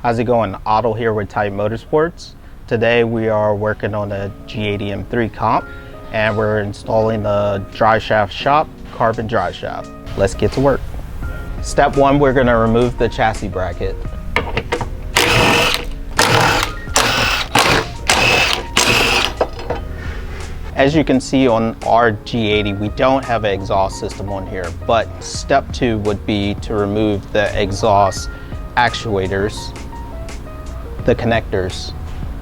How's it going? Otto here with Type Motorsports. Today we are working on a G80 M3 comp and we're installing the Driveshaft shop carbon drive shaft. Let's get to work. Step one, we're going to remove the chassis bracket. As you can see on our G80, we don't have an exhaust system on here, but step two would be to remove the exhaust actuators, the connectors,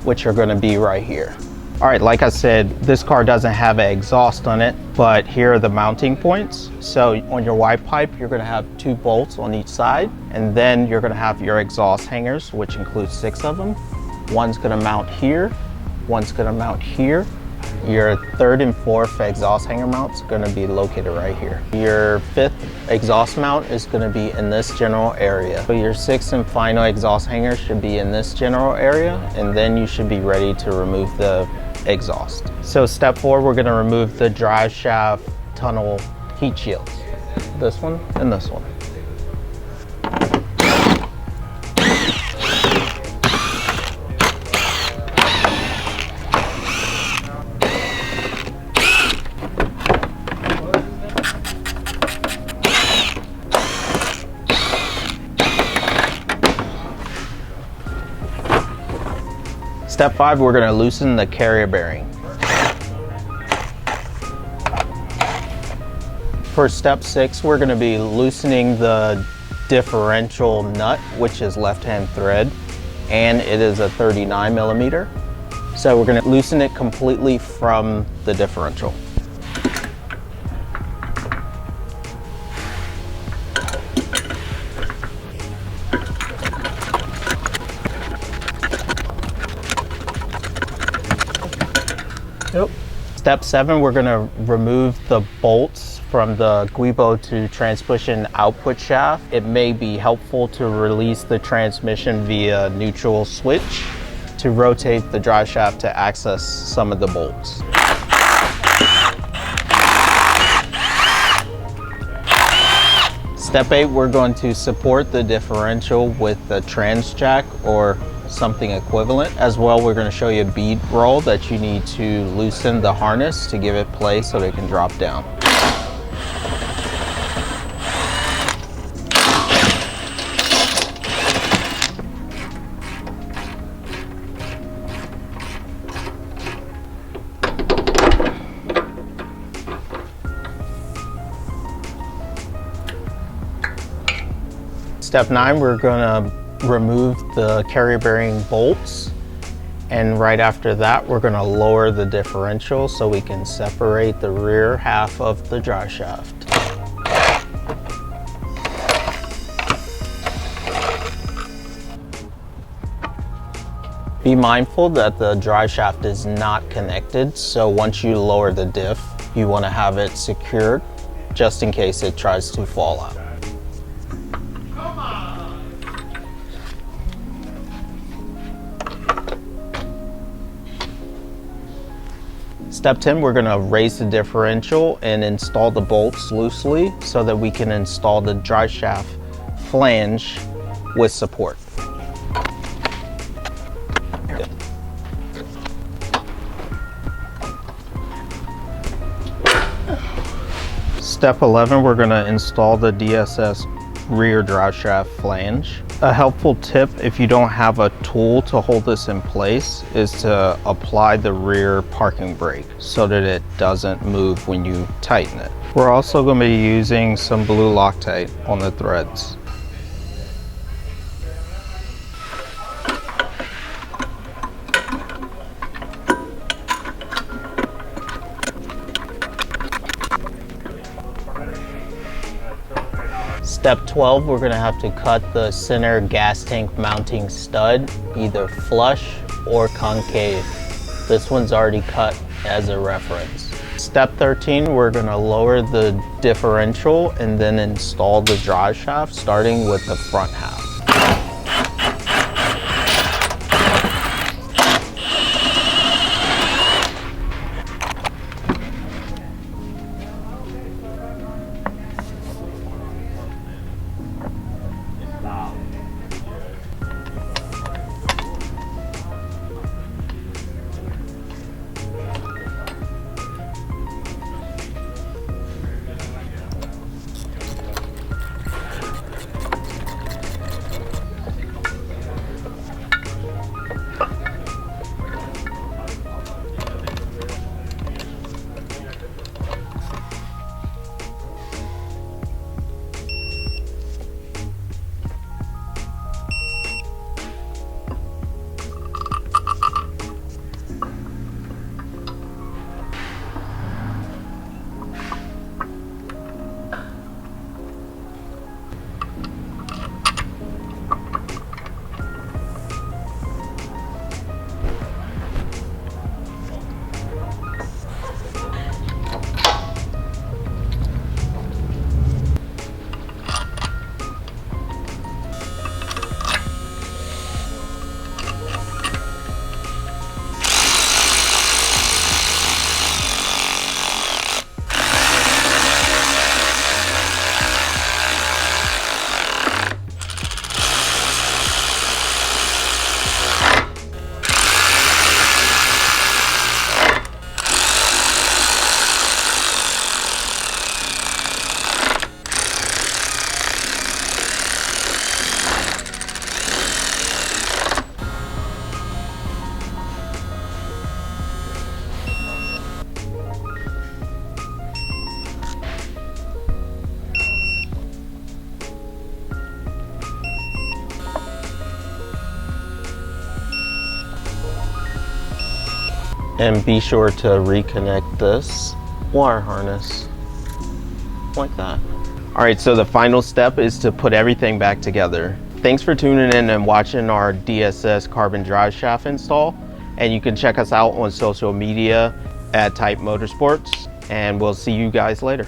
which are going to be right here. All right, like I said, this car doesn't have an exhaust on it, but here are the mounting points. So on your Y pipe, you're going to have 2 bolts on each side, and then you're going to have your exhaust hangers, which includes 6 of them. One's going to mount here, one's going to mount here. Your 3rd and 4th exhaust hanger mounts are going to be located right here. Your 5th exhaust mount is going to be in this general area. So your 6th and final exhaust hanger should be in this general area, and then you should be ready to remove the exhaust. So step 4, we're going to remove the drive shaft tunnel heat shields. This one and this one. Step 5, we're going to loosen the carrier bearing. For step 6, we're going to be loosening the differential nut, which is left-hand thread, and it is a 39 millimeter. So we're going to loosen it completely from the differential. Yep. Step 7, we're going to remove the bolts from the Guibo to transmission output shaft. It may be helpful to release the transmission via neutral switch to rotate the drive shaft to access some of the bolts. Step 8, we're going to support the differential with the trans jack or something equivalent. As well, we're going to show you a bead roll that you need to loosen the harness to give it play so that it can drop down. Step 9, we're going to remove the carrier bearing bolts, and right after that we're going to lower the differential so we can separate the rear half of the drive shaft. Be mindful that the drive shaft is not connected, so once you lower the diff, you want to have it secured just in case it tries to fall out. Step 10, we're going to raise the differential and install the bolts loosely so that we can install the drive shaft flange with support. Good. Step 11, we're going to install the DSS rear drive shaft flange. A helpful tip if you don't have a tool to hold this in place is to apply the rear parking brake so that it doesn't move when you tighten it. We're also going to be using some blue Loctite on the threads. Step 12, we're going to have to cut the center gas tank mounting stud either flush or concave. This one's already cut as a reference. Step 13, we're going to lower the differential and then install the drive shaft starting with the front half. And be sure to reconnect this wire harness like that. All right, so the final step is to put everything back together. Thanks for tuning in and watching our DSS carbon drive shaft install. And you can check us out on social media at Type Motorsports, and we'll see you guys later.